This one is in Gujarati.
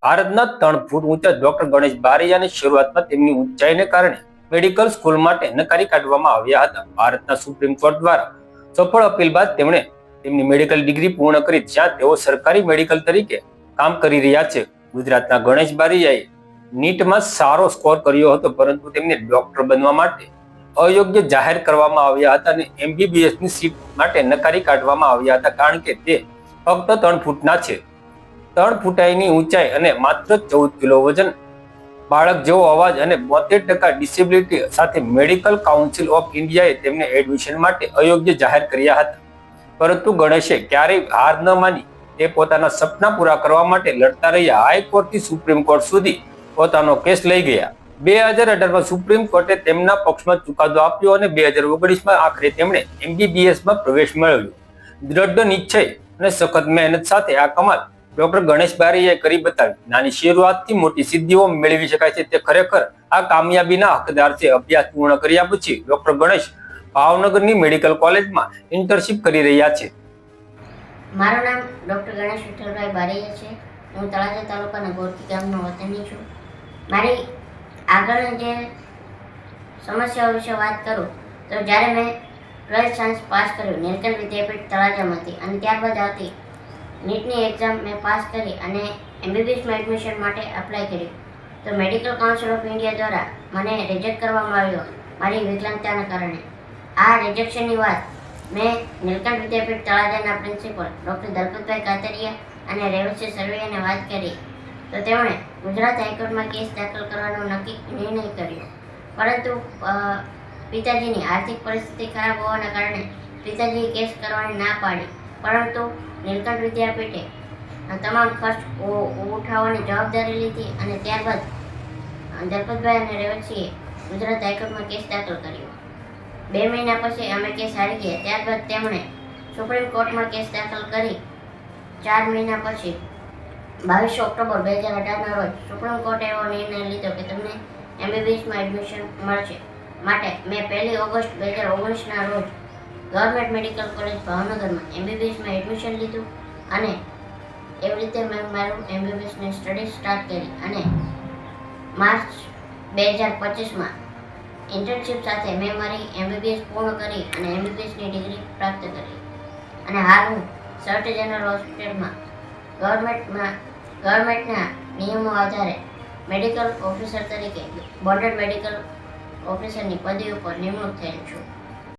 ભારતના 3 ફૂટ ઊંચા ડોક્ટર ગણેશ બારૈયાની શરૂઆતમાં તેમની ઊંચાઈને કારણે મેડિકલ સ્કૂલ માટે નકારી કાઢવામાં આવ્યા હતા. ભારતના સુપ્રીમ કોર્ટ દ્વારા સફળ અપીલ બાદ તેમણે તેમની મેડિકલ ડિગ્રી પૂર્ણ કરી, જ્યાં તેઓ સરકારી મેડિકલ તરીકે કામ કરી રહ્યા છે. ગુજરાતના ગણેશ બારૈયાએ નીટમાં સારો સ્કોર કર્યો હતો, પરંતુ તેમને ડોક્ટર બનવા માટે અયોગ્ય જાહેર કરવામાં આવ્યા હતા અને એમબીબીએસની સીટ માટે નકારી કાઢવામાં આવ્યા હતા, કારણ કે તે ફક્ત 3 ફૂટના છે. 3 ફૂટાઈની ઊંચાઈ અને માત્ર 14 કિલો વજન, બાળક જેવો અવાજ અને 72% ડિસેબિલિટી સાથે મેડિકલ કાઉન્સિલ ઓફ ઇન્ડિયાએ તેમને એડમિશન માટે અયોગ્ય જાહેર કર્યા હતા. પરંતુ ગણેશે ક્યારેય હાર ન માની તે પોતાના સપના પૂરા કરવા માટે લડતા રહ્યા. હાઈકોર્ટથી સુપ્રીમ કોર્ટ સુધી પોતાનો કેસ લઈ ગયા. 2018માં સુપ્રીમ કોર્ટે તેમના પક્ષમાં ચુકાદો આપ્યો અને 2019માં આખરે તેમણે એમબીબીએસમાં પ્રવેશ મેળવ્યો. દ્રઢ નિશ્ચય અને સખત મહેનત સાથે આ કમાલ ડોક્ટર ગણેશ બારૈયાએ કરી બતાવી. નાની શરૂઆતથી મોટી સિદ્ધિઓ મેળવી શકાય છે, તે ખરેખર આ કામયાબીના હકદાર છે. અભ્યાસ પૂર્ણ કર્યા પછી ડોક્ટર ગણેશ ભાવનગરની મેડિકલ કોલેજમાં ઇન્ટર્નશીપ કરી રહ્યા છે. મારું નામ ડોક્ટર ગણેશ વિઠ્ઠલભાઈ બારૈયા છે. હું તળાજા તાલુકાના ગોરકી ગામનો વતની છું. મારી આગળ જે સમસ્યાઓ વિશે વાત કરું તો જ્યારે મેં 12th સાયન્સ પાસ કર્યું નીલકંઠ વિદ્યાપીઠ તળાજામાંથી, અને ત્યારબાદ આવતી નીટની એક્ઝામ મેં પાસ કરી અને એમબીબીએસમાં એડમિશન માટે એપ્લાય કર્યું, તો મેડિકલ કાઉન્સિલ ઓફ ઇન્ડિયા દ્વારા મને રિજેક્ટ કરવામાં આવ્યો મારી વિકલાંગતાના કારણે. આ રિજેક્શનની વાત મેં નીલકંઠ વિદ્યાપીઠ તળાજાના પ્રિન્સિપલ ડૉક્ટર દલપતભાઈ કાતરિયા અને રેવસી સરવૈયાને વાત કરી, તો તેમણે ગુજરાત હાઈકોર્ટમાં કેસ દાખલ કરવાનો નિર્ણય કર્યો. પરંતુ પિતાજીની આર્થિક પરિસ્થિતિ ખરાબ હોવાના કારણે પિતાજીએ કેસ કરવાની ના પાડી, પરંતુ નીલકંઠ વિદ્યાપીઠે તમામ ખર્ચ ઉઠાવવાની જવાબદારી લીધી અને ત્યારબાદ દલપતભાઈ અને રેવસીએ ગુજરાત હાઈકોર્ટમાં કેસ દાખલ કર્યો. 2 મહિના પછી અમે કેસ હારી ગયા. ત્યારબાદ તેમણે સુપ્રીમ કોર્ટમાં કેસ દાખલ કરી 4 મહિના પછી 22 ઓક્ટોબર 2018ના રોજ સુપ્રીમ કોર્ટે એવો નિર્ણય લીધો કે તમને એમબીબીએસમાં એડમિશન મળશે. માટે મેં 1 ઓગસ્ટ 2019ના રોજ ગવર્મેન્ટ મેડિકલ કોલેજ ભાવનગરમાં એમબીબીએસમાં એડમિશન લીધું અને એવી રીતે મેં મારું એમબીબીએસની સ્ટડી સ્ટાર્ટ કરી અને માર્ચ 2025માં ઇન્ટર્નશીપ સાથે મેં મારી એમબીબીએસ પૂર્ણ કરી અને એમબીબીએસની ડિગ્રી પ્રાપ્ત કરી. અને હાલ હું સર્ટ જનરલ હોસ્પિટલમાં ગવર્મેન્ટના નિયમો આધારે મેડિકલ ઓફિસર તરીકે બોર્ડર મેડિકલ ઓફિસરની પદવી ઉપર નિમણૂક થયેલ છું.